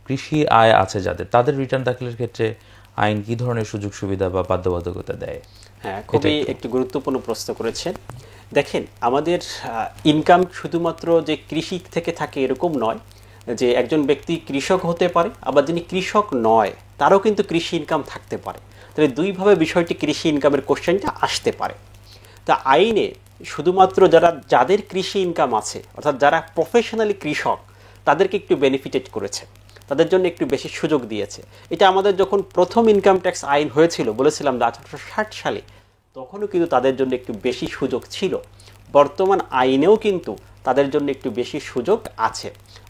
কৃষি আয় আছে যাদের, তাদের রিটার্ন দাখিলের ক্ষেত্রে আইন কি ধরনের সুযোগ সুবিধা বা বাধ্যবাধকতা দেয়? হ্যাঁ, খুবই একটি গুরুত্বপূর্ণ প্রশ্ন করেছেন। দেখেন, আমাদের ইনকাম শুধুমাত্র যে কৃষি থেকে থাকে এরকম নয়, যে একজন ব্যক্তি কৃষক হতে পারে, আবার যিনি কৃষক নয় তারও কিন্তু কৃষি ইনকাম থাকতে পারে। তাহলে দুইভাবে বিষয়টি কৃষি ইনকামের কোশ্চেনটা আসতে পারে। তা আইনে শুধুমাত্র যাদের কৃষি ইনকাম আছে, অর্থাৎ যারা প্রফেশনালি কৃষক, তাদেরকে একটু বেনিফিটেড করেছে, তাদের জন্য একটু বেশি সুযোগ দিয়েছে। এটা আমাদের যখন প্রথম ইনকাম ট্যাক্স আইন হয়েছিল, বলেছিলাম 1860 সালে, তখনও কিন্তু তাদের জন্য একটু বেশি সুযোগ ছিল। বর্তমান আইনেও কিন্তু তাদের জন্য একটু বেশি সুযোগ আছে,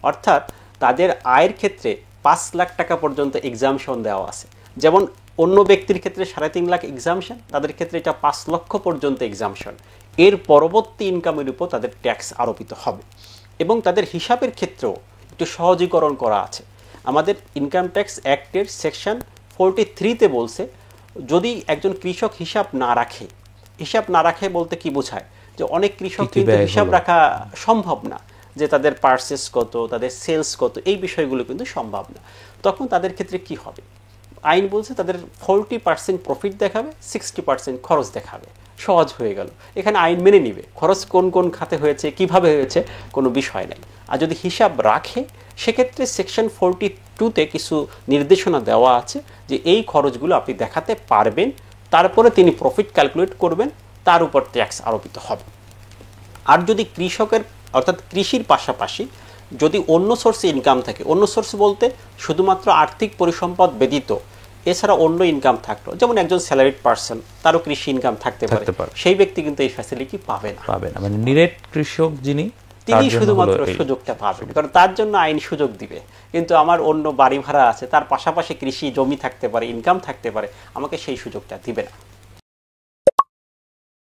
অর্থাৎ তাদের আয়ের ক্ষেত্রে 5 লাখ টাকা পর্যন্ত এক্সামশন দেওয়া আছে। যেমন অন্য ব্যক্তির ক্ষেত্রে 3.5 লাখ এক্সামশন, তাদের ক্ষেত্রে এটা 5 লক্ষ পর্যন্ত এক্সামশন। এর পরবর্তী ইনকামের উপর তাদের ট্যাক্স আরোপিত হবে। এবং তাদের হিসাবের ক্ষেত্রেও একটু সহজীকরণ করা আছে। আমাদের ইনকাম ট্যাক্স অ্যাক্টের সেকশন 43-তে বলছে, যদি একজন কৃষক হিসাব না রাখে বলতে কি বোঝায়, যে অনেক কৃষক কিন্তু হিসাব রাখা সম্ভব না, যে তাদের পারচেস কত, তাদের সেলস কত, এই বিষয়গুলো কিন্তু সম্ভব না। তখন তাদের ক্ষেত্রে কি হবে? আইন বলছে তাদের 40% প্রফিট দেখাবে, 60% খরচ দেখাবে। সহজ হয়ে গেল। এখানে আইন মেনে নিবে খরচ কোন কোন খাতে হয়েছে, কিভাবে হয়েছে, কোনো বিষয় নাই। আর যদি হিসাব রাখে, সেক্ষেত্রে সেকশন 42-তে কিছু নির্দেশনা দেওয়া আছে, যে এই খরচগুলো আপনি দেখাতে পারবেন, তারপরে তিনি প্রফিট ক্যালকুলেট করবেন, তার উপর ট্যাক্স আরোপিত হবে। আর যদি কৃষকের অর্থাৎ কৃষির পাশাপাশি যদি অন্য সোর্সে ইনকাম থাকে, অন্য সোর্স বলতে শুধুমাত্র আর্থিক পরিসম্পদ ব্যতীত এছাড়া অন্য ইনকাম থাকলো, যেমন একজন স্যালারিড পার্সন, তারও কৃষি ইনকাম থাকতে পারে, সেই ব্যক্তি কিন্তু এই ফ্যাসিলিটি পাবে না। মানে নিরেট কৃষক যিনি, তিনি শুধুমাত্র সুযোগটা পাবেন, কারণ তার জন্য আইন সুযোগ দিবে। কিন্তু আমার অন্য বাড়ি ভাড়া আছে, তার পাশাপাশি কৃষি জমি থাকতে পারে, ইনকাম থাকতে পারে, আমাকে সেই সুযোগটা দিবে না।